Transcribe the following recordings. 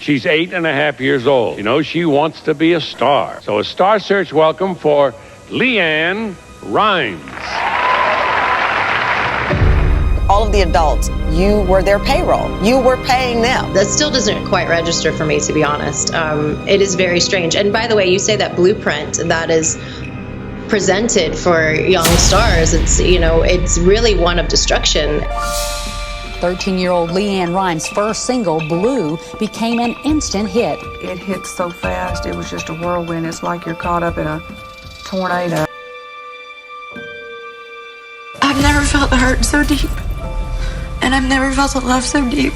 She's 8.5 years old. You know, she wants to be a star. So a star search welcome for LeAnn Rimes. All of the adults, you were their payroll. You were paying them. That still doesn't quite register for me, to be honest. It is very strange. And by the way, you say that blueprint that is presented for young stars, it's really one of destruction. 13-year-old LeAnn Rimes' first single, Blue, became an instant hit. It hit so fast, it was just a whirlwind. It's like you're caught up in a tornado. I've never felt the hurt so deep, and I've never felt the love so deep.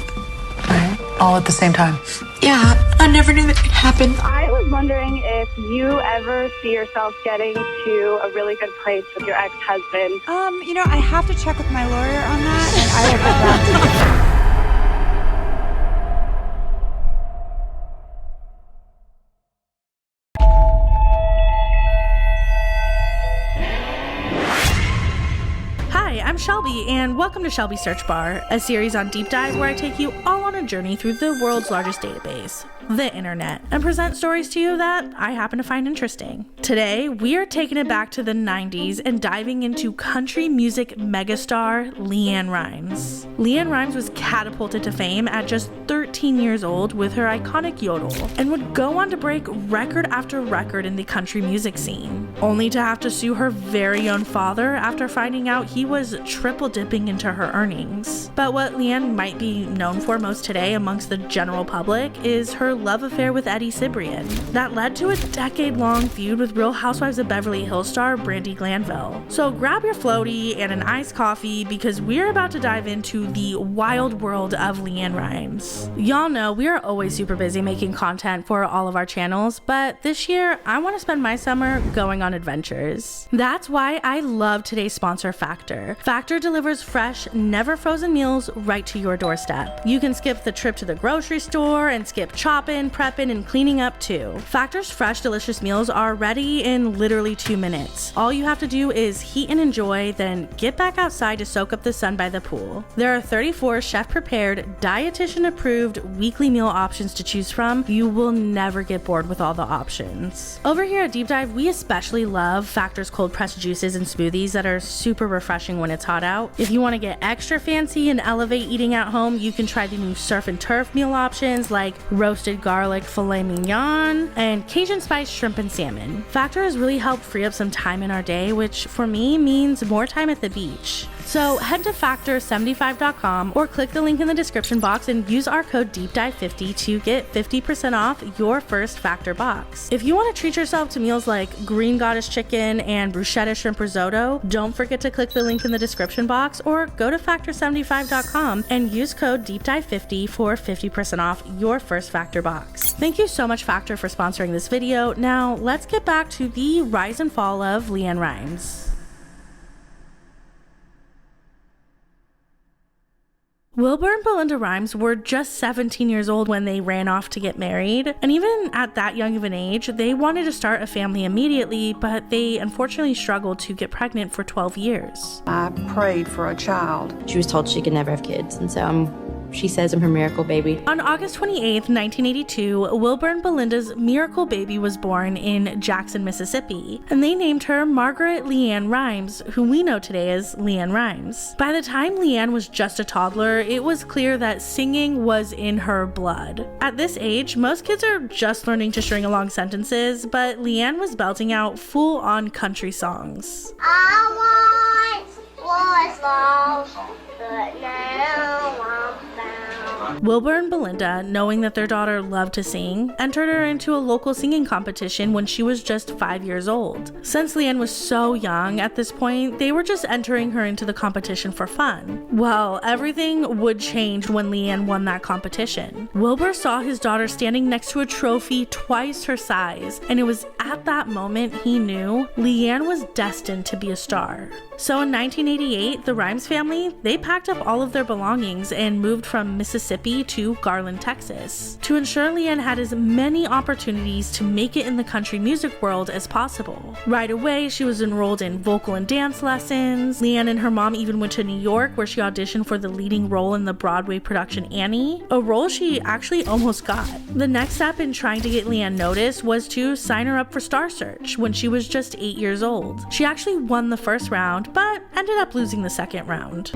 Right. All at the same time. Yeah, I never knew that could happen. I was wondering if you ever see yourself getting to a really good place with your ex-husband. I have to check with my lawyer on that, and I will get back to you. Hi, I'm Shelby, and welcome to Shelby Search Bar, a series on deep dive where I take you all on a journey through the world's largest database, the internet, and present stories to you that I happen to find interesting. Today, we are taking it back to the 90s and diving into country music megastar LeAnn Rimes. LeAnn Rimes was catapulted to fame at just 13 years old with her iconic yodel, and would go on to break record after record in the country music scene, only to have to sue her very own father after finding out he was triple dipping into her earnings. But what LeAnn might be known for most today amongst the general public is her love affair with Eddie Cibrian that led to a decade-long feud with Real Housewives of Beverly Hills star Brandi Glanville. So grab your floaty and an iced coffee because we're about to dive into the wild world of LeAnn Rimes. Y'all know we are always super busy making content for all of our channels, but this year I want to spend my summer going on adventures. That's why I love today's sponsor, Factor. Factor delivers fresh, never frozen meals right to your doorstep. You can skip the trip to the grocery store and skip chopping, prepping, and cleaning up too. Factor's fresh, delicious meals are ready in literally 2 minutes. All you have to do is heat and enjoy, then get back outside to soak up the sun by the pool. There are 34 chef-prepared, dietitian-approved weekly meal options to choose from. You will never get bored with all the options. Over here at Deep Dive, we especially love Factor's cold-pressed juices and smoothies that are super refreshing when it's hot out. If you want to get extra fancy and elevate eating at home, you can try the new surf and turf meal options like roasted garlic filet mignon and Cajun spice shrimp and salmon. Factor has really helped free up some time in our day, which for me means more time at the beach. So head to factor75.com or click the link in the description box and use our code DEEPDIVE50 to get 50% off your first Factor box. If you want to treat yourself to meals like green goddess chicken and bruschetta shrimp risotto, don't forget to click the link in the description box or go to factor75.com and use code DEEPDIVE50 for 50% off your first Factor box. Thank you so much, Factor, for sponsoring this video. Now let's get back to the rise and fall of LeAnn Rimes. Wilbur and Belinda Rimes were just 17 years old when they ran off to get married, and even at that young of an age, they wanted to start a family immediately, but they unfortunately struggled to get pregnant for 12 years. I prayed for a child. She was told she could never have kids, and so she says I'm her miracle baby. On August 28th, 1982, Wilbur and Belinda's miracle baby was born in Jackson, Mississippi, and they named her Margaret LeAnn Rimes, who we know today as LeAnn Rimes. By the time LeAnn was just a toddler, it was clear that singing was in her blood. At this age, most kids are just learning to string along sentences, but LeAnn was belting out full-on country songs. I once was lost, but now I'm found. Wilbur and Belinda, knowing that their daughter loved to sing, entered her into a local singing competition when she was just 5 years old. Since LeAnn was so young at this point, they were just entering her into the competition for fun. Well, everything would change when LeAnn won that competition. Wilbur saw his daughter standing next to a trophy twice her size, and it was at that moment he knew LeAnn was destined to be a star. So in 1988, the Rimes family, they packed up all of their belongings and moved from Mississippi Mississippi to Garland, Texas, to ensure LeAnn had as many opportunities to make it in the country music world as possible. Right away, she was enrolled in vocal and dance lessons. LeAnn and her mom even went to New York, where she auditioned for the leading role in the Broadway production Annie, a role she actually almost got. The next step in trying to get LeAnn noticed was to sign her up for Star Search when she was just 8 years old. She actually won the first round, but ended up losing the second round.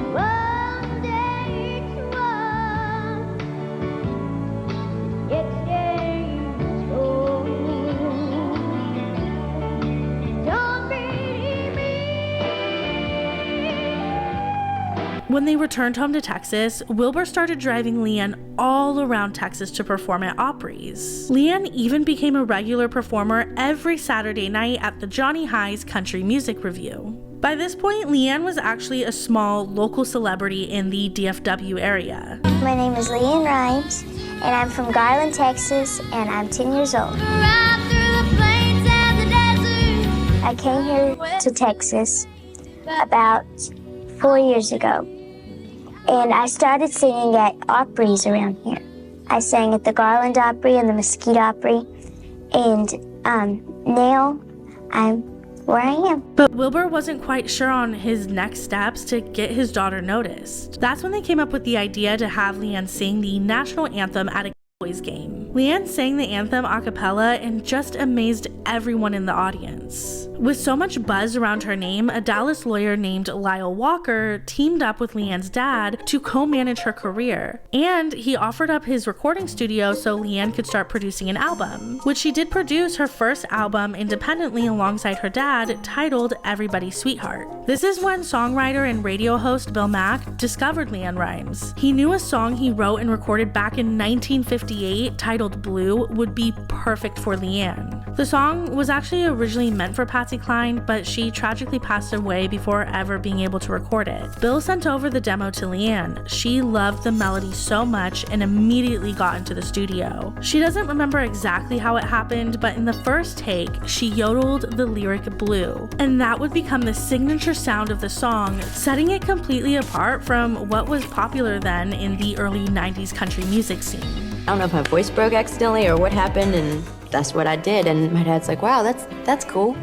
When they returned home to Texas, Wilbur started driving LeAnn all around Texas to perform at Opry's. LeAnn even became a regular performer every Saturday night at the Johnny High's Country Music Review. By this point, LeAnn was actually a small local celebrity in the DFW area. My name is LeAnn Rhymes, and I'm from Garland, Texas, and I'm 10 years old. I came here to Texas about 4 years ago. And I started singing at Opry's around here. I sang at the Garland Opry and the Mesquite Opry, and now I'm where I am. But Wilbur wasn't quite sure on his next steps to get his daughter noticed. That's when they came up with the idea to have LeAnn sing the national anthem at a Cowboys game. LeAnn sang the anthem a cappella and just amazed everyone in the audience. With so much buzz around her name, a Dallas lawyer named Lyle Walker teamed up with LeAnn's dad to co-manage her career, and he offered up his recording studio so LeAnn could start producing an album, which she did produce her first album independently alongside her dad, titled Everybody's Sweetheart. This is when songwriter and radio host Bill Mack discovered LeAnn Rhymes. He knew a song he wrote and recorded back in 1958 titled Blue would be perfect for LeAnn. The song was actually originally meant for Patsy Cline, but she tragically passed away before ever being able to record it. Bill sent over the demo to LeAnn. She loved the melody so much and immediately got into the studio. She doesn't remember exactly how it happened, but in the first take, she yodeled the lyric Blue, and that would become the signature sound of the song, setting it completely apart from what was popular then in the early 90s country music scene. I don't know if my voice broke accidentally or what happened, and that's what I did. And my dad's like, wow, that's cool.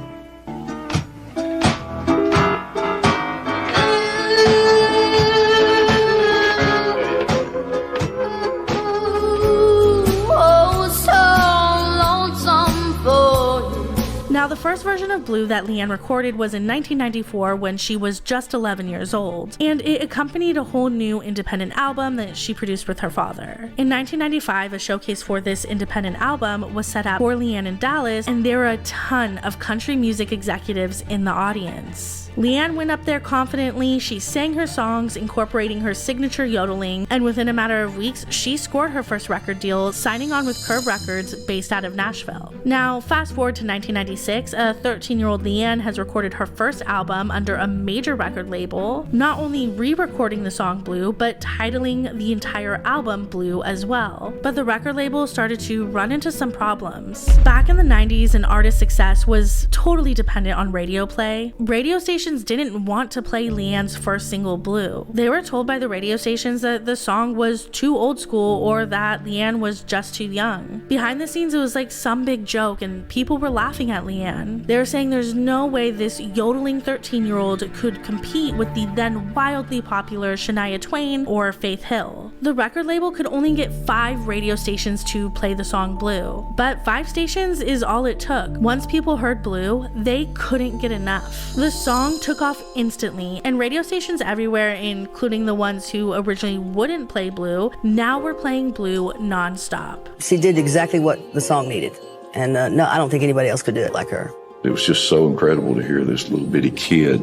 Now, the first version of Blue that LeAnn recorded was in 1994 when she was just 11 years old, and it accompanied a whole new independent album that she produced with her father. In 1995, a showcase for this independent album was set up for LeAnn in Dallas, and there were a ton of country music executives in the audience. LeAnn went up there confidently, she sang her songs, incorporating her signature yodeling, and within a matter of weeks, she scored her first record deal, signing on with Curb Records based out of Nashville. Now, fast forward to 1996, a 13-year-old LeAnn has recorded her first album under a major record label, not only re-recording the song Blue, but titling the entire album Blue as well. But the record label started to run into some problems. Back in the 90s, an artist's success was totally dependent on radio play. Radio stations didn't want to play LeAnn's first single, Blue. They were told by the radio stations that the song was too old school or that LeAnn was just too young. Behind the scenes, it was like some big joke and people were laughing at LeAnn. They were saying there's no way this yodeling 13-year-old could compete with the then wildly popular Shania Twain or Faith Hill. The record label could only get 5 radio stations to play the song Blue, but 5 stations is all it took. Once people heard Blue, they couldn't get enough. The song took off instantly, and radio stations everywhere, including the ones who originally wouldn't play Blue, now were playing Blue non-stop. She did exactly what the song needed, and no, I don't think anybody else could do it like her. It was just so incredible to hear this little bitty kid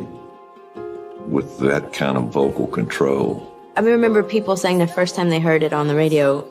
with that kind of vocal control. I remember people saying the first time they heard it on the radio,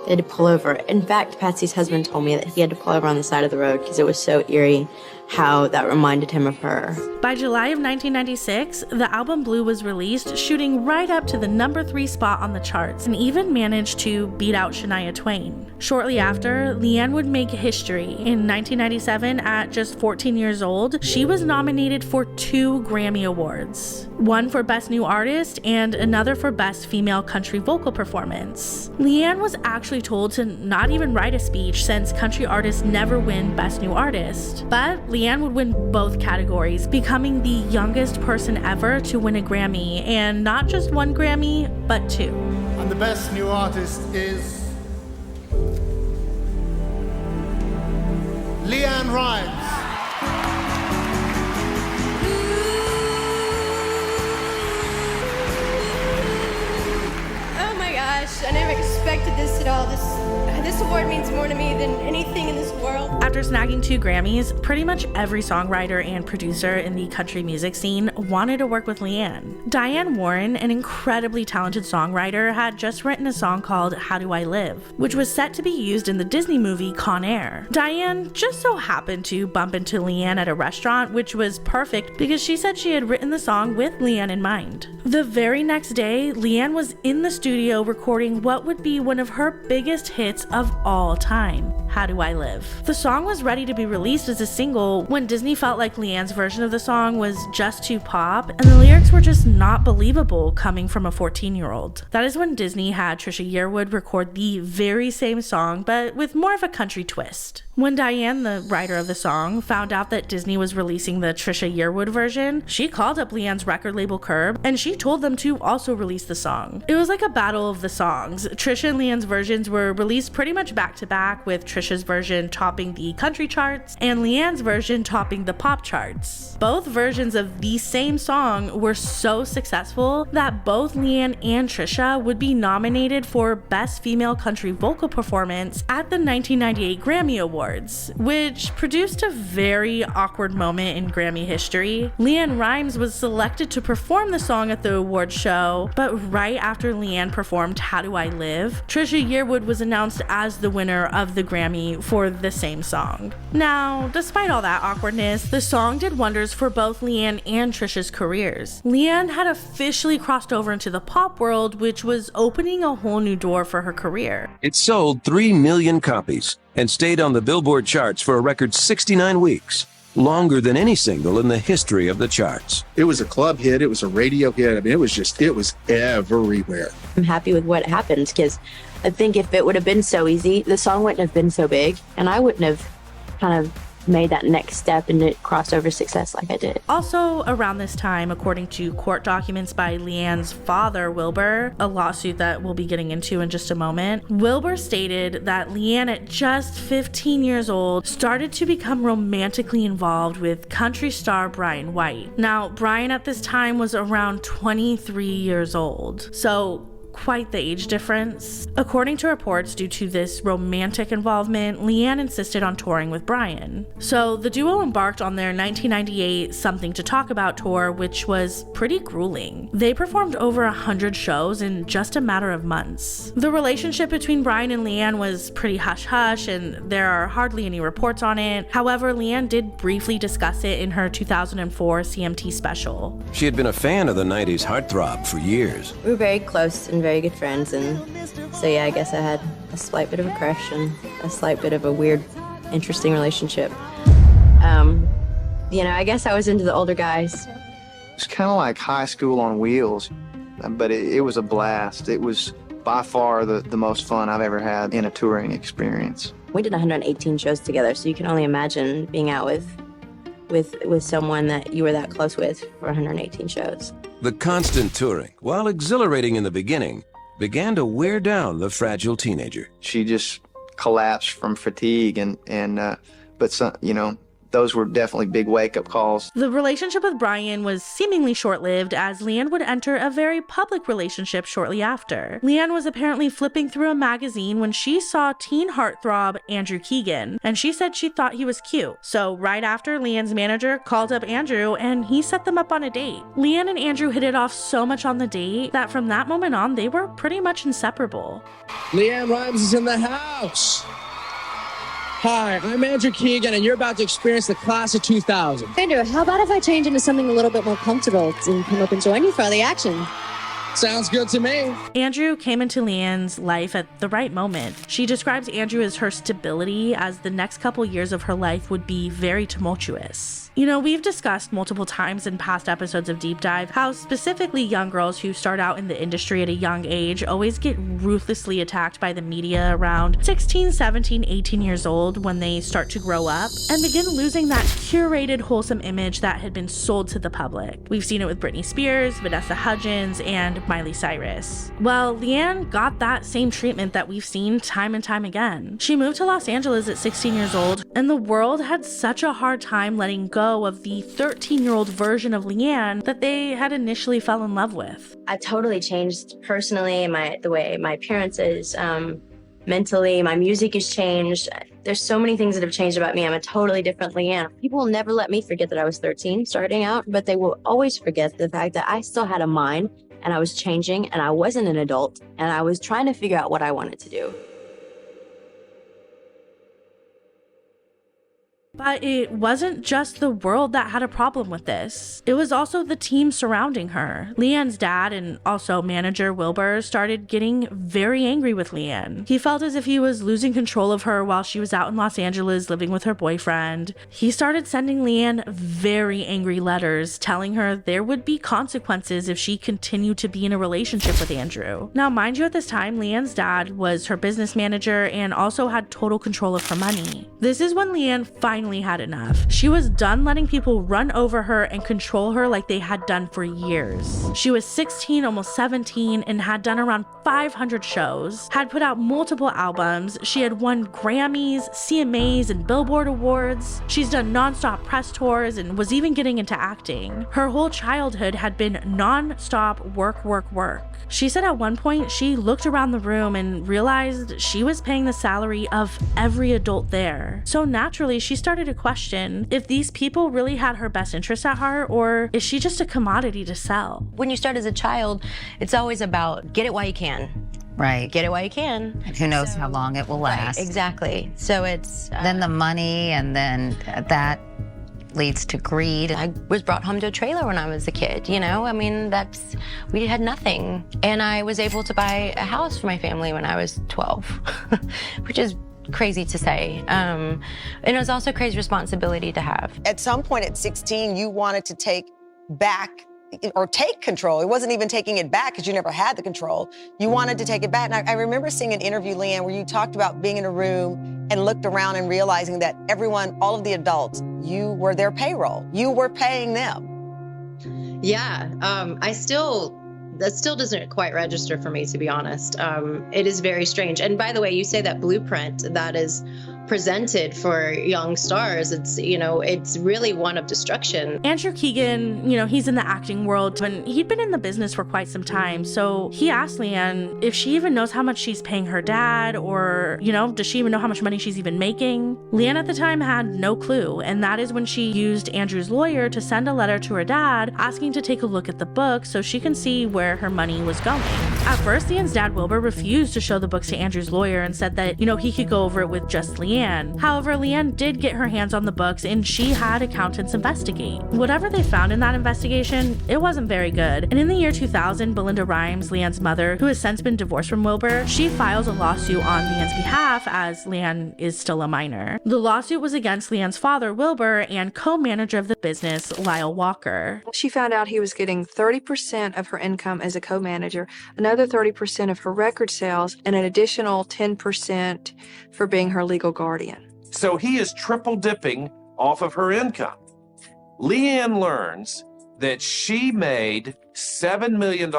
they had to pull over. In fact, Patsy's husband told me that he had to pull over on the side of the road because it was so eerie how that reminded him of her. By July of 1996, the album Blue was released, shooting right up to the number 3 spot on the charts, and even managed to beat out Shania Twain. Shortly after, LeAnn would make history. In 1997, at just 14 years old, she was nominated for 2 Grammy Awards. One for Best New Artist and another for Best Female Country Vocal Performance. LeAnn was actually told to not even write a speech since country artists never win Best New Artist. But LeAnn would win both categories, becoming the youngest person ever to win a Grammy, and not just 1 Grammy, but 2. And the Best New Artist is LeAnn Rimes. Oh my gosh, I never expected this at all. This award means more to me than anything in this world. After snagging 2 Grammys, pretty much every songwriter and producer in the country music scene wanted to work with LeAnn. Diane Warren, an incredibly talented songwriter, had just written a song called How Do I Live, which was set to be used in the Disney movie Con Air. Diane just so happened to bump into LeAnn at a restaurant, which was perfect because she said she had written the song with LeAnn in mind. The very next day, LeAnn was in the studio recording what would be one of her biggest hits of all time, How Do I Live. The song was ready to be released as a single when Disney felt like LeAnn's version of the song was just too pop, and the lyrics were just not believable coming from a 14-year-old. That is when Disney had Trisha Yearwood record the very same song, but with more of a country twist. When Diane, the writer of the song, found out that Disney was releasing the Trisha Yearwood version, she called up LeAnn's record label Curb, and she told them to also release the song. It was like a battle of the songs. Trisha and LeAnn's versions were released pretty much back to back, with Trisha's version topping the country charts and LeAnn's version topping the pop charts. Both versions of the same song were so successful that both LeAnn and Trisha would be nominated for Best Female Country Vocal Performance at the 1998 Grammy Awards, which produced a very awkward moment in Grammy history. LeAnn Rimes was selected to perform the song at the award show, but right after LeAnn performed How Do I Live, Trisha Yearwood was announced as the winner of the Grammy for the same song. Now, despite all that awkwardness, the song did wonders for both LeAnn and Trisha's careers. LeAnn had officially crossed over into the pop world, which was opening a whole new door for her career. It sold 3 million copies and stayed on the Billboard charts for a record 69 weeks, longer than any single in the history of the charts. It was a club hit. It was a radio hit. I mean, it was everywhere. I'm happy with what happened because I think if it would have been so easy, the song wouldn't have been so big, and I wouldn't have kind of made that next step into crossover success like I did. Also, around this time, according to court documents by LeAnn's father, Wilbur, a lawsuit that we'll be getting into in just a moment, Wilbur stated that LeAnn, at just 15 years old, started to become romantically involved with country star Brian White. Now, Brian at this time was around 23 years old, so quite the age difference. According to reports, due to this romantic involvement, LeAnn insisted on touring with Brian. So the duo embarked on their 1998 Something to Talk About tour, which was pretty grueling. They performed over 100 shows in just a matter of months. The relationship between Brian and LeAnn was pretty hush-hush, and there are hardly any reports on it. However, LeAnn did briefly discuss it in her 2004 CMT special. She had been a fan of the 90s heartthrob for years. We were very close and very good friends, and so yeah, I guess I had a slight bit of a crush and a slight bit of a weird, interesting relationship. I guess I was into the older guys. It's kind of like high school on wheels, but it was a blast. It was by far the most fun I've ever had in a touring experience. We did 118 shows together, so you can only imagine being out with someone that you were that close with for 118 shows. The constant touring, while exhilarating in the beginning, began to wear down the fragile teenager. She just collapsed from fatigue, but some, those were definitely big wake-up calls. The relationship with Brian was seemingly short-lived, as LeAnn would enter a very public relationship shortly after. LeAnn was apparently flipping through a magazine when she saw teen heartthrob Andrew Keegan, and she said she thought he was cute. So right after, LeAnn's manager called up Andrew, and he set them up on a date. LeAnn and Andrew hit it off so much on the date that from that moment on, they were pretty much inseparable. LeAnn Rimes is in the house. Hi, I'm Andrew Keegan, and you're about to experience the class of 2000. Andrew, how about if I change into something a little bit more comfortable and come up and join you for the action? Sounds good to me. Andrew came into LeAnn's life at the right moment. She describes Andrew as her stability, as the next couple years of her life would be very tumultuous. You know, we've discussed multiple times in past episodes of Deep Dive how specifically young girls who start out in the industry at a young age always get ruthlessly attacked by the media around 16, 17, 18 years old when they start to grow up and begin losing that curated, wholesome image that had been sold to the public. We've seen it with Britney Spears, Vanessa Hudgens, and Miley Cyrus. Well, LeAnn got that same treatment that we've seen time and time again. She moved to Los Angeles at 16 years old, and the world had such a hard time letting go of the 13-year-old version of LeAnn that they had initially fell in love with. I totally changed personally, the way my appearance is, mentally, my music has changed. There's so many things that have changed about me. I'm a totally different LeAnn. People will never let me forget that I was 13 starting out, but they will always forget the fact that I still had a mind and I was changing and I wasn't an adult and I was trying to figure out what I wanted to do. But it wasn't just the world that had a problem with this. It was also the team surrounding her. LeAnn's dad and also manager Wilbur started getting very angry with LeAnn. He felt as if he was losing control of her while she was out in Los Angeles living with her boyfriend. He started sending LeAnn very angry letters telling her there would be consequences if she continued to be in a relationship with Andrew. Now, mind you, at this time, LeAnn's dad was her business manager and also had total control of her money. This is when LeAnn finally had enough. She was done letting people run over her and control her like they had done for years. She was 16, almost 17, and had done around 500 shows, had put out multiple albums. She had won Grammys, CMAs, and Billboard Awards. She's done non-stop press tours and was even getting into acting. Her whole childhood had been non-stop work, work, work. She said at one point she looked around the room and realized she was paying the salary of every adult there. So naturally, she started to question if these people really had her best interest at heart, or is she just a commodity to sell? When you start as a child, it's always about get it while you can. Right. Get it while you can. And who knows how long it will last. Right, exactly. So it's... then the money, and then that leads to greed. I was brought home to a trailer when I was a kid, you know? I mean, we had nothing. And I was able to buy a house for my family when I was 12, which is crazy to say. And it was also a crazy responsibility to have. At some point at 16, you wanted to take back or take control. It wasn't even taking it back because you never had the control. You wanted to take it back. And I remember seeing an interview, LeAnn, where you talked about being in a room and looked around and realizing that everyone, all of the adults, you were their payroll. You were paying them. Yeah, that still doesn't quite register for me, to be honest. It is very strange. And by the way, you say that blueprint that is presented for young stars, it's really one of destruction. Andrew Keegan, he's in the acting world and he'd been in the business for quite some time. So he asked LeAnn if she even knows how much she's paying her dad, or, does she even know how much money she's even making? LeAnn at the time had no clue. And that is when she used Andrew's lawyer to send a letter to her dad asking to take a look at the book so she can see where her money was going. At first, LeAnn's dad, Wilbur, refused to show the books to Andrew's lawyer and said that, he could go over it with just LeAnn. However, LeAnn did get her hands on the books and she had accountants investigate. Whatever they found in that investigation, it wasn't very good. And in the year 2000, Belinda Rimes, LeAnn's mother, who has since been divorced from Wilbur, she files a lawsuit on LeAnn's behalf as LeAnn is still a minor. The lawsuit was against LeAnn's father, Wilbur, and co-manager of the business, Lyle Walker. She found out he was getting 30% of her income as a co-manager, another 30% of her record sales, and an additional 10% for being her legal guardian. So he is triple dipping off of her income. LeAnn learns that she made $7 million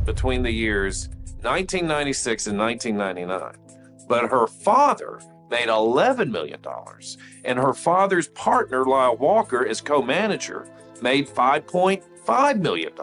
between the years 1996 and 1999, but her father made $11 million, and her father's partner, Lyle Walker, as co-manager, made $5.5 million.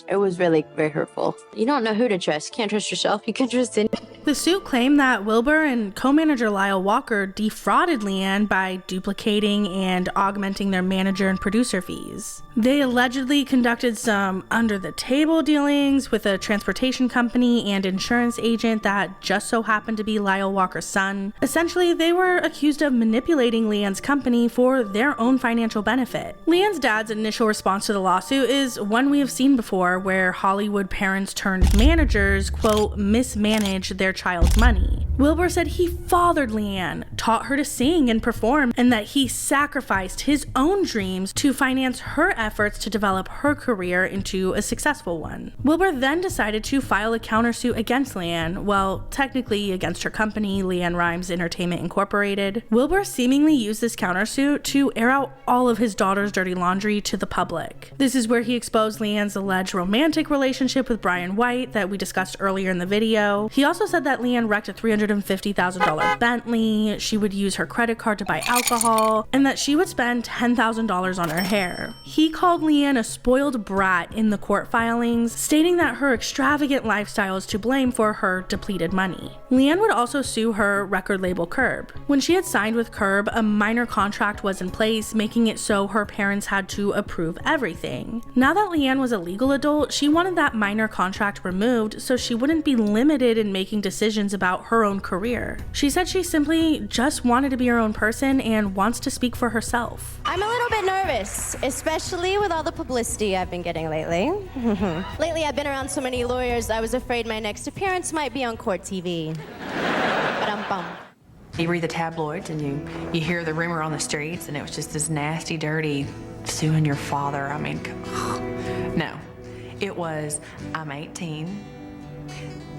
It was really very hurtful. You don't know who to trust. You can't trust yourself. You can trust anyone. The suit claimed that Wilbur and co-manager Lyle Walker defrauded LeAnn by duplicating and augmenting their manager and producer fees. They allegedly conducted some under-the-table dealings with a transportation company and insurance agent that just so happened to be Lyle Walker's son. Essentially, they were accused of manipulating LeAnn's company for their own financial benefit. LeAnn's dad's initial response to the lawsuit is one we have seen before, where Hollywood parents turned managers, quote, mismanage their child's money. Wilbur said he fathered LeAnn, taught her to sing and perform, and that he sacrificed his own dreams to finance her efforts to develop her career into a successful one. Wilbur then decided to file a countersuit against LeAnn, well, technically against her company, LeAnn Rimes Entertainment Incorporated. Wilbur seemingly used this countersuit to air out all of his daughter's dirty laundry to the public. This is where he exposed LeAnn's alleged romantic relationship with Brian White that we discussed earlier in the video. He also said that LeAnn wrecked a $350,000 Bentley, she would use her credit card to buy alcohol, and that she would spend $10,000 on her hair. He called LeAnn a spoiled brat in the court filings, stating that her extravagant lifestyle is to blame for her depleted money. LeAnn would also sue her record label Curb. When she had signed with Curb, a minor contract was in place, making it so her parents had to approve everything. Now that LeAnn was a legal adult, she wanted that minor contract removed so she wouldn't be limited in making decisions about her own career. She said she simply just wanted to be her own person and wants to speak for herself. I'm a little bit nervous, especially with all the publicity I've been getting lately. Lately, I've been around so many lawyers, I was afraid my next appearance might be on court TV. But I'm bummed. You read the tabloids and you hear the rumor on the streets, and it was just this nasty, dirty suing your father. I mean, no. It was, I'm 18,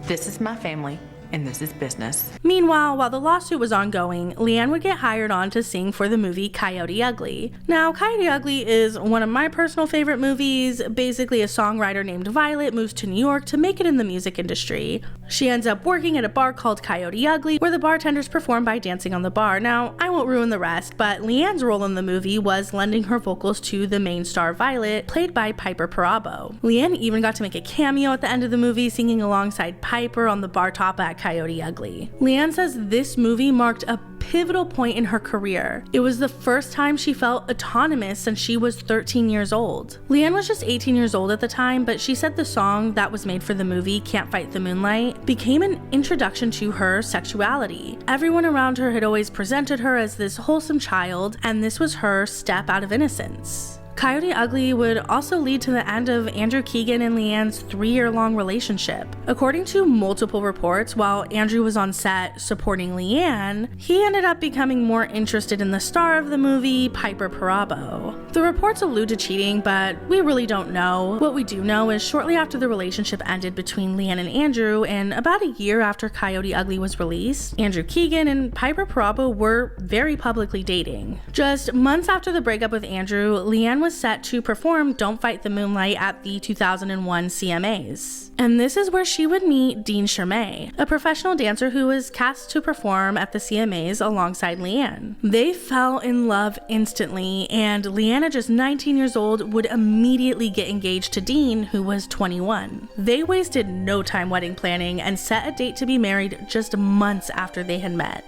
this is my family, and this is business. Meanwhile, while the lawsuit was ongoing, LeAnn would get hired on to sing for the movie Coyote Ugly. Now, Coyote Ugly is one of my personal favorite movies. Basically, a songwriter named Violet moves to New York to make it in the music industry. She ends up working at a bar called Coyote Ugly, where the bartenders perform by dancing on the bar. Now, I won't ruin the rest, but LeAnn's role in the movie was lending her vocals to the main star Violet, played by Piper Perabo. LeAnn even got to make a cameo at the end of the movie, singing alongside Piper on the bar top at Coyote Ugly. LeAnn says this movie marked a pivotal point in her career. It was the first time she felt autonomous since she was 13 years old. LeAnn was just 18 years old at the time, but she said the song that was made for the movie, Can't Fight the Moonlight, became an introduction to her sexuality. Everyone around her had always presented her as this wholesome child, and this was her step out of innocence. Coyote Ugly would also lead to the end of Andrew Keegan and LeAnn's 3-year-long relationship. According to multiple reports, while Andrew was on set supporting LeAnn, he ended up becoming more interested in the star of the movie, Piper Perabo. The reports allude to cheating, but we really don't know. What we do know is shortly after the relationship ended between LeAnn and Andrew, and about a year after Coyote Ugly was released, Andrew Keegan and Piper Perabo were very publicly dating. Just months after the breakup with Andrew, LeAnn was set to perform Don't Fight the Moonlight at the 2001 CMAs. And this is where she would meet Dean Chermay, a professional dancer who was cast to perform at the CMAs alongside LeAnn. They fell in love instantly, and LeAnn, at just 19 years old, would immediately get engaged to Dean, who was 21. They wasted no time wedding planning and set a date to be married just months after they had met.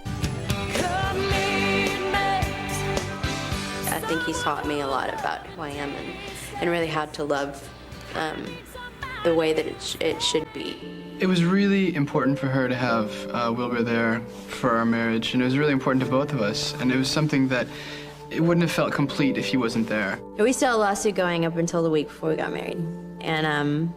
I think he's taught me a lot about who I am and really how to love the way that it should be. It was really important for her to have Wilbur there for our marriage, and it was really important to both of us, and it was something that it wouldn't have felt complete if he wasn't there. We still had a lawsuit going up until the week before we got married, and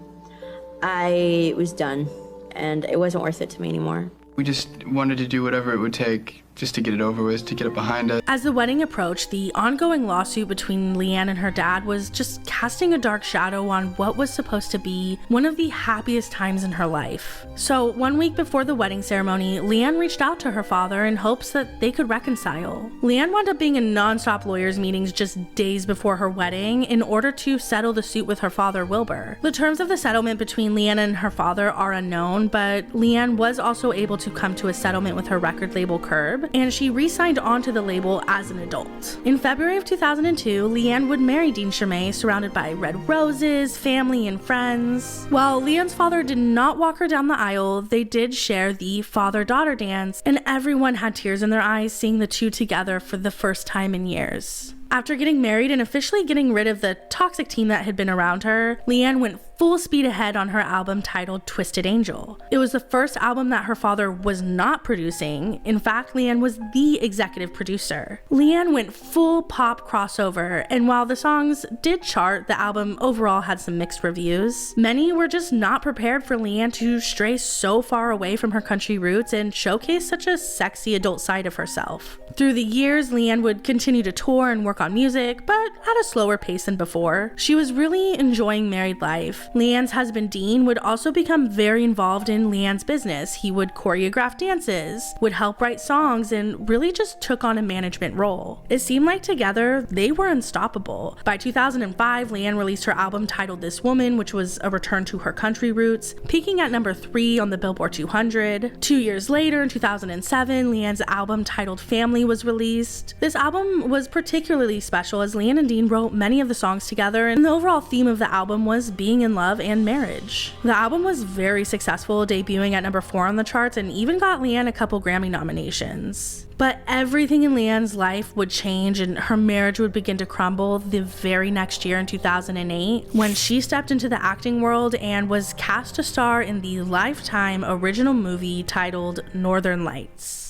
I was done, and it wasn't worth it to me anymore. We just wanted to do whatever it would take just to get it over with, to get it behind us. As the wedding approached, the ongoing lawsuit between LeAnn and her dad was just casting a dark shadow on what was supposed to be one of the happiest times in her life. So 1 week before the wedding ceremony, LeAnn reached out to her father in hopes that they could reconcile. LeAnn wound up being in non-stop lawyers meetings just days before her wedding in order to settle the suit with her father, Wilbur. The terms of the settlement between LeAnn and her father are unknown, but LeAnn was also able to come to a settlement with her record label, Curb. and she re-signed onto the label as an adult. In February of 2002, LeAnn would marry Dean Chimay, surrounded by red roses, family, and friends. While LeAnn's father did not walk her down the aisle, they did share the father-daughter dance, and everyone had tears in their eyes seeing the two together for the first time in years. After getting married and officially getting rid of the toxic team that had been around her, LeAnn went full speed ahead on her album titled Twisted Angel. It was the first album that her father was not producing. In fact, LeAnn was the executive producer. LeAnn went full pop crossover, and while the songs did chart, the album overall had some mixed reviews. Many were just not prepared for LeAnn to stray so far away from her country roots and showcase such a sexy adult side of herself. Through the years, LeAnn would continue to tour and work on music, but at a slower pace than before. She was really enjoying married life. LeAnn's husband Dean would also become very involved in LeAnn's business. He would choreograph dances, would help write songs, and really just took on a management role. It seemed like together, they were unstoppable. By 2005, LeAnn released her album titled This Woman, which was a return to her country roots, peaking at number 3 on the Billboard 200. 2 years later, in 2007, LeAnn's album titled Family was released. This album was particularly special as LeAnn and Dean wrote many of the songs together, and the overall theme of the album was being in love and marriage. The album was very successful, debuting at number 4 on the charts and even got LeAnn a couple Grammy nominations. But everything in LeAnn's life would change and her marriage would begin to crumble the very next year in 2008 when she stepped into the acting world and was cast to star in the Lifetime original movie titled Northern Lights.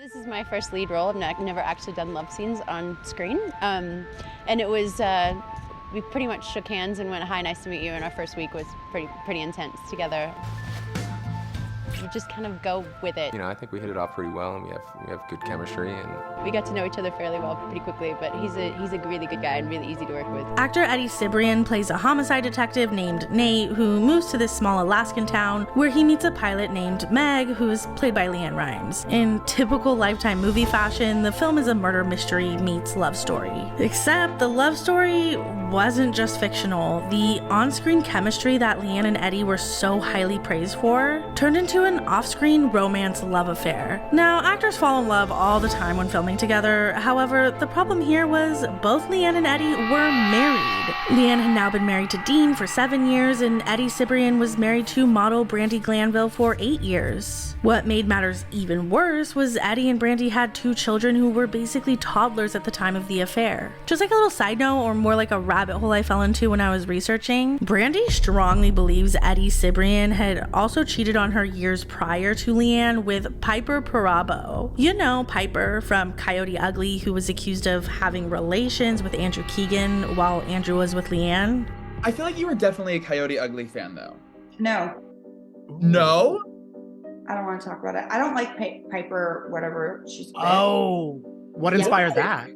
This is my first lead role. I've never actually done love scenes on screen. And it was, we pretty much shook hands and went, hi, nice to meet you. And our first week was pretty intense together. You just kind of go with it. You know, I think we hit it off pretty well, and we have good chemistry, and we got to know each other fairly well pretty quickly, but he's a really good guy and really easy to work with. Actor Eddie Cibrian plays a homicide detective named Nate who moves to this small Alaskan town where he meets a pilot named Meg, who's played by LeAnn Rimes. In typical Lifetime movie fashion, the film is a murder mystery meets love story. Except the love story wasn't just fictional. The on-screen chemistry that LeAnn and Eddie were so highly praised for turned into an off-screen romance love affair. Now, actors fall in love all the time when filming together. However, the problem here was both LeAnn and Eddie were married. LeAnn had now been married to Dean for 7 years, and Eddie Cibrian was married to model Brandi Glanville for 8 years. What made matters even worse was Eddie and Brandi had 2 children who were basically toddlers at the time of the affair. Just like a little side note, or more like a rabbit hole I fell into when I was researching, Brandi strongly believes Eddie Cibrian had also cheated on her years prior to LeAnn with Piper Perabo. You know Piper from Coyote Ugly, who was accused of having relations with Andrew Keegan while Andrew was with LeAnn. I feel like you were definitely a Coyote Ugly fan, though. No. No? I don't want to talk about it. I don't like Piper, whatever she's with. Oh, what inspired that?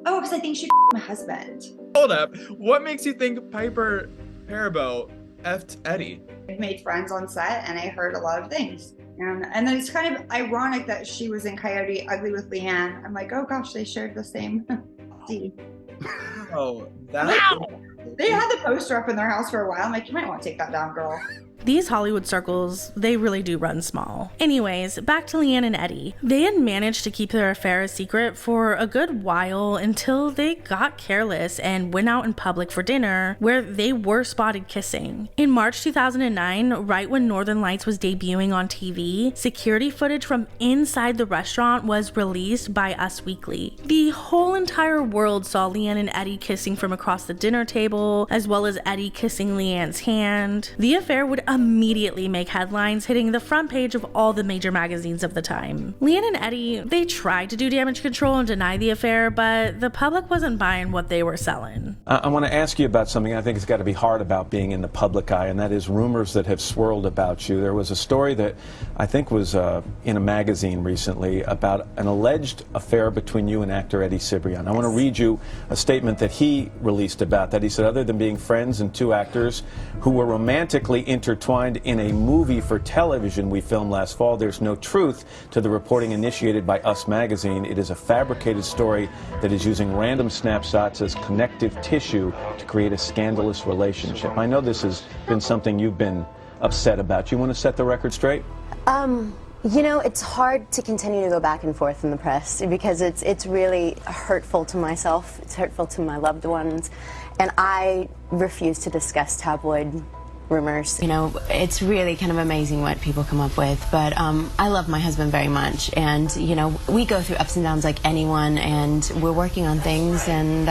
Oh, because I think she my husband. Hold up. What makes you think Piper Perabo effed Eddie? I've made friends on set, and I heard a lot of things. And then it's kind of ironic that she was in Coyote Ugly with LeAnn. I'm like, oh gosh, they shared the same scene. Oh, that. Wow. They had the poster up in their house for a while. I'm like, you might want to take that down, girl. These Hollywood circles, they really do run small. Anyways, back to LeAnn and Eddie. They had managed to keep their affair a secret for a good while until they got careless and went out in public for dinner where they were spotted kissing. In March 2009, right when Northern Lights was debuting on TV, security footage from inside the restaurant was released by Us Weekly. The whole entire world saw LeAnn and Eddie kissing from across the dinner table, as well as Eddie kissing LeAnn's hand. The affair would immediately make headlines, hitting the front page of all the major magazines of the time. LeAnn and Eddie, they tried to do damage control and deny the affair, but the public wasn't buying what they were selling. I want to ask you about something I think has got to be hard about being in the public eye, and that is rumors that have swirled about you. There was a story that I think was in a magazine recently about an alleged affair between you and actor Eddie Cibrian. I want to read you a statement that he released about that. He said, other than being friends and 2 actors who were romantically intertwined in a movie for television we filmed last fall, there's no truth to the reporting initiated by Us Magazine. It is a fabricated story that is using random snapshots as connective tissue to create a scandalous relationship. I know this has been something you've been upset about. You want to set the record straight? You know, it's hard to continue to go back and forth in the press because it's really hurtful to myself. It's hurtful to my loved ones. And I refuse to discuss tabloid rumors. You know, it's really kind of amazing what people come up with, but I love my husband very much, and you know, we go through ups and downs like anyone, and we're working on things, and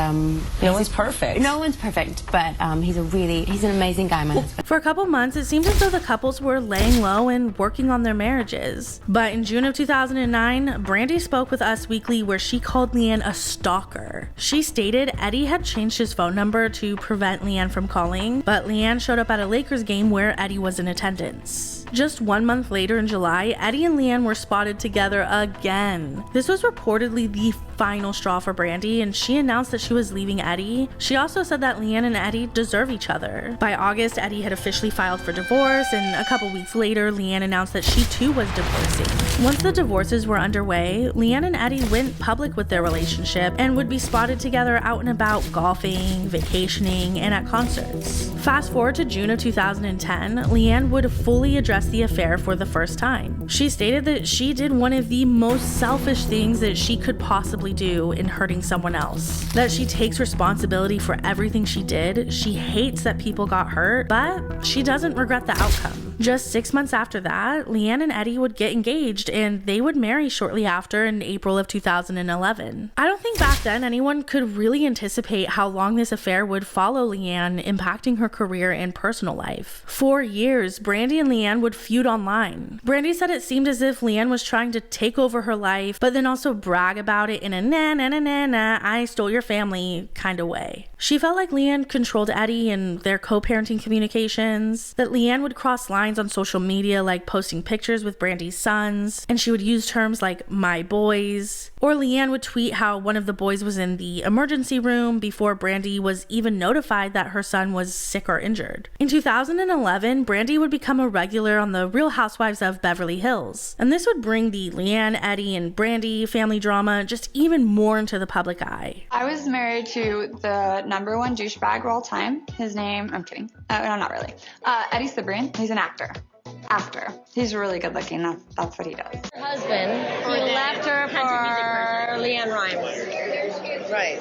no one's perfect. No one's perfect, but he's an amazing guy, my husband. For a couple months, it seemed as though the couples were laying low and working on their marriages. But in June of 2009, Brandy spoke with Us Weekly where she called LeAnn a stalker. She stated Eddie had changed his phone number to prevent LeAnn from calling, but LeAnn showed up at a Lakers game where Eddie was in attendance. Just 1 month later in July, Eddie and LeAnn were spotted together again. This was reportedly the final straw for Brandy, and she announced that she was leaving Eddie. She also said that LeAnn and Eddie deserve each other. By August, Eddie had officially filed for divorce, and a couple weeks later, LeAnn announced that she too was divorcing. Once the divorces were underway, LeAnn and Eddie went public with their relationship and would be spotted together out and about golfing, vacationing, and at concerts. Fast forward to June of 2010, LeAnn would fully address the affair for the first time. She stated that she did one of the most selfish things that she could possibly do in hurting someone else. That she takes responsibility for everything she did. She hates that people got hurt, but she doesn't regret the outcome. Just 6 months after that, LeAnn and Eddie would get engaged, and they would marry shortly after in April of 2011. I don't think back then anyone could really anticipate how long this affair would follow LeAnn, impacting her career and personal life. For years, Brandy and LeAnn would feud online. Brandy said it seemed as if LeAnn was trying to take over her life, but then also brag about it in a nah, I stole your family kind of way. She felt like LeAnn controlled Eddie and their co-parenting communications, that LeAnn would cross lines on social media like posting pictures with Brandy's sons, and she would use terms like my boys, or LeAnn would tweet how one of the boys was in the emergency room before Brandy was even notified that her son was sick or injured. In 2011, Brandy would become a regular on the Real Housewives of Beverly Hills, and this would bring the LeAnn, Eddie, and Brandy family drama just even more into the public eye. I was married to the #1 douchebag of all time. His name, I'm kidding. No, not really. Eddie Cibrian. He's an actor. He's really good looking. That's what he does. Her husband, he left her for LeAnn Rimes. Right.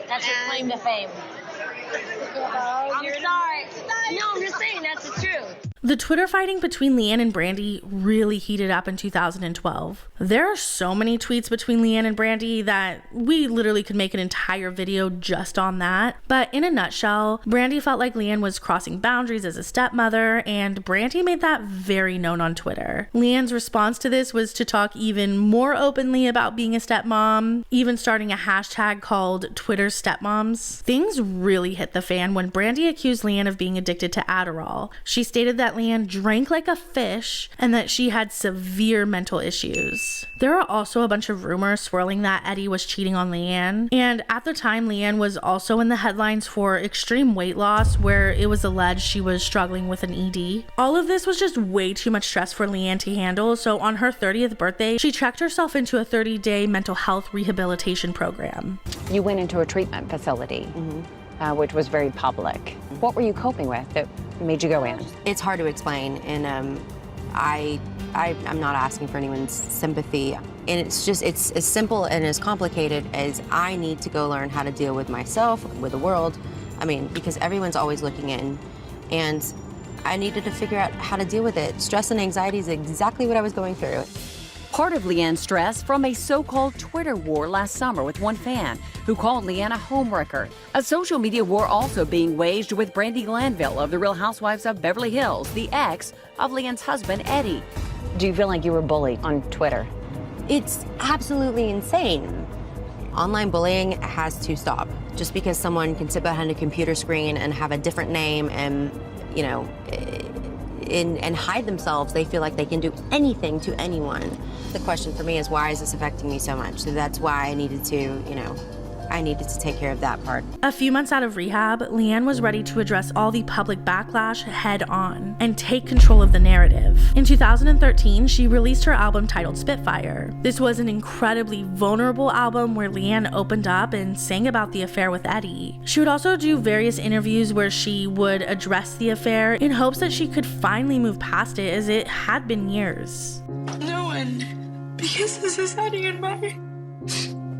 That's her claim to fame. I'm sorry. No, I'm just saying that's the truth. The Twitter fighting between LeAnn and Brandy really heated up in 2012. There are so many tweets between LeAnn and Brandy that we literally could make an entire video just on that. But in a nutshell, Brandy felt like LeAnn was crossing boundaries as a stepmother, and Brandy made that very known on Twitter. LeAnn's response to this was to talk even more openly about being a stepmom, even starting a hashtag called Twitter Stepmoms. Things really hit the fan when Brandy accused LeAnn of being addicted to Adderall. She stated that LeAnn drank like a fish and that she had severe mental issues. There are also a bunch of rumors swirling that Eddie was cheating on LeAnn, and at the time LeAnn was also in the headlines for extreme weight loss, where it was alleged she was struggling with an ED. All of this was just way too much stress for LeAnn to handle, so on her 30th birthday, she checked herself into a 30-day mental health rehabilitation program. You went into a treatment facility, which was very public. What were you coping with that made you go in? It's hard to explain, and I'm not asking for anyone's sympathy. And it's as simple and as complicated as I need to go learn how to deal with myself, with the world. I mean, because everyone's always looking in, and I needed to figure out how to deal with it. Stress and anxiety is exactly what I was going through. Part of LeAnn's stress from a so-called Twitter war last summer with one fan who called LeAnn a homewrecker. A social media war also being waged with Brandy Glanville of the Real Housewives of Beverly Hills, the ex of LeAnn's husband, Eddie. Do you feel like you were bullied on Twitter? It's absolutely insane. Online bullying has to stop. Just because someone can sit behind a computer screen and have a different name and, you know, and hide themselves, they feel like they can do anything to anyone. The question for me is, why is this affecting me so much? So that's why I needed to, you know, I needed to take care of that part. A few months out of rehab, LeAnn was ready to address all the public backlash head on and take control of the narrative. In 2013, she released her album titled Spitfire. This was an incredibly vulnerable album where LeAnn opened up and sang about the affair with Eddie. She would also do various interviews where she would address the affair in hopes that she could finally move past it, as it had been years. No one, because this is Eddie and my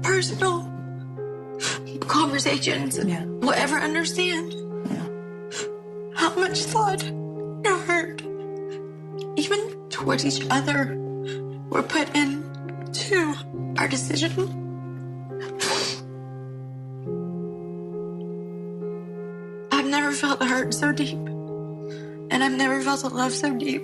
personal conversations, will ever understand how much thought and hurt, even towards each other, were put into our decision. I've never felt a hurt so deep, and I've never felt a love so deep.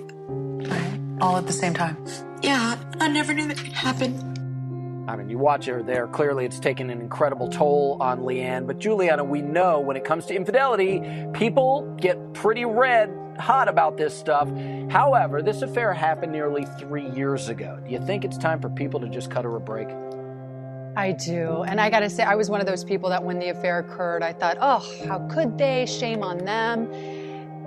All at the same time. Yeah, I never knew that could happen. I mean, you watch her there, clearly it's taken an incredible toll on LeAnn. But Juliana, we know when it comes to infidelity, people get pretty red hot about this stuff. However, this affair happened nearly 3 years ago. Do you think it's time for people to just cut her a break? I do. And I gotta say, I was one of those people that when the affair occurred, I thought, oh, how could they? Shame on them.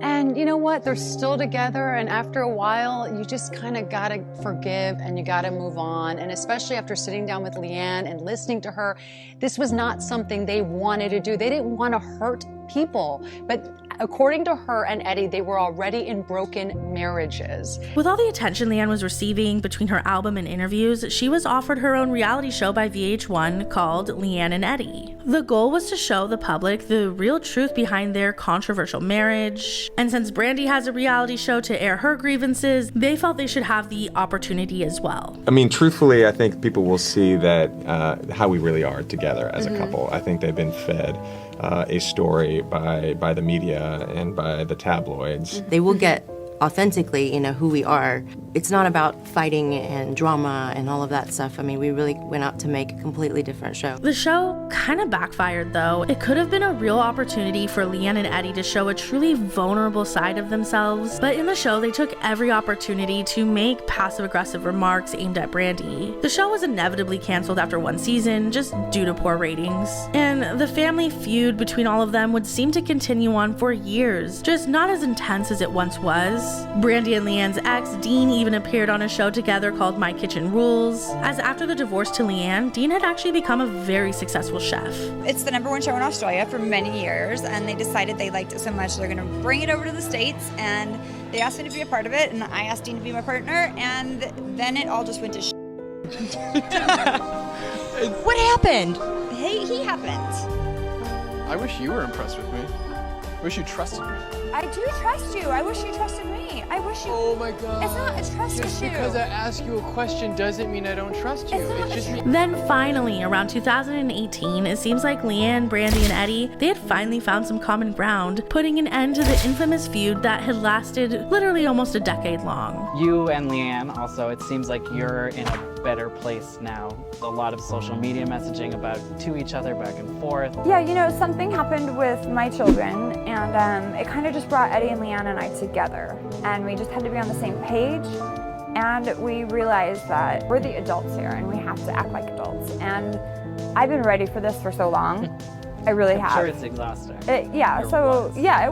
And you know what? They're still together, and after a while, you just kind of gotta forgive and you gotta move on. And especially after sitting down with LeAnn and listening to her, this was not something they wanted to do. They didn't want to hurt people. But according to her and Eddie, they were already in broken marriages. With all the attention LeAnn was receiving between her album and interviews, she was offered her own reality show by VH1 called LeAnn and Eddie. The goal was to show the public the real truth behind their controversial marriage. And since Brandy has a reality show to air her grievances, they felt they should have the opportunity as well. I mean, truthfully, I think people will see that how we really are together as a couple. I think they've been fed a story by the media and by the tabloids. They will get authentically, who we are. It's not about fighting and drama and all of that stuff. I mean, we really went out to make a completely different show. The show kind of backfired, though. It could have been a real opportunity for LeAnn and Eddie to show a truly vulnerable side of themselves, but in the show, they took every opportunity to make passive-aggressive remarks aimed at Brandy. The show was inevitably canceled after one season, just due to poor ratings. And the family feud between all of them would seem to continue on for years, just not as intense as it once was. Brandy and LeAnn's ex, Dean, even appeared on a show together called My Kitchen Rules, as after the divorce to LeAnn, Dean had actually become a very successful chef. It's the #1 show in Australia for many years, and they decided they liked it so much they're gonna bring it over to the States, and they asked me to be a part of it, and I asked Dean to be my partner, and then it all just went to What happened? He happened. I wish you were impressed with me. I wish you trusted me. I do trust you. I wish you trusted me. I wish you. Oh my God. It's not a trust Just issue. because I ask you a question doesn't mean I don't trust you. It's just me. Then finally, around 2018, it seems like LeAnn, Brandy, and Eddie, they had finally found some common ground, putting an end to the infamous feud that had lasted literally almost a decade long. You and LeAnn, also, it seems like you're in a better place now. A lot of social media messaging about to each other back and forth. Yeah, something happened with my children, and it kind of just brought Eddie and LeAnn and I together. And we just had to be on the same page. And we realized that we're the adults here and we have to act like adults. And I've been ready for this for so long. I really have. I'm sure it's exhausting. It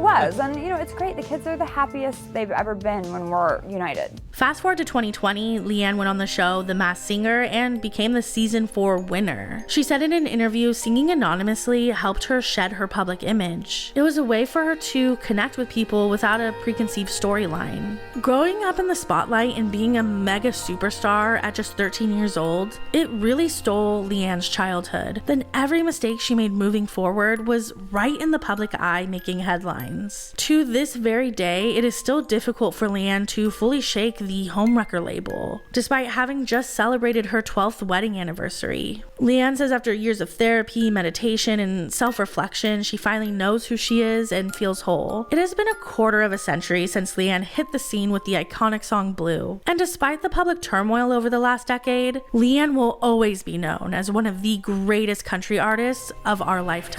was. And it's great. The kids are the happiest they've ever been when we're united. Fast forward to 2020, LeAnn went on the show The Masked Singer and became the season 4 winner. She said in an interview, singing anonymously helped her shed her public image. It was a way for her to connect with people without a preconceived storyline. Growing up in the spotlight and being a mega superstar at just 13 years old, it really stole LeAnn's childhood. Then every mistake she made moving forward was right in the public eye, making headlines. To this very day, it is still difficult for LeAnn to fully shake the Homewrecker label, despite having just celebrated her 12th wedding anniversary. LeAnn says after years of therapy, meditation, and self-reflection, she finally knows who she is and feels whole. It has been a quarter of a century since LeAnn hit the scene with the iconic song Blue, and despite the public turmoil over the last decade, LeAnn will always be known as one of the greatest country artists of our lifetime.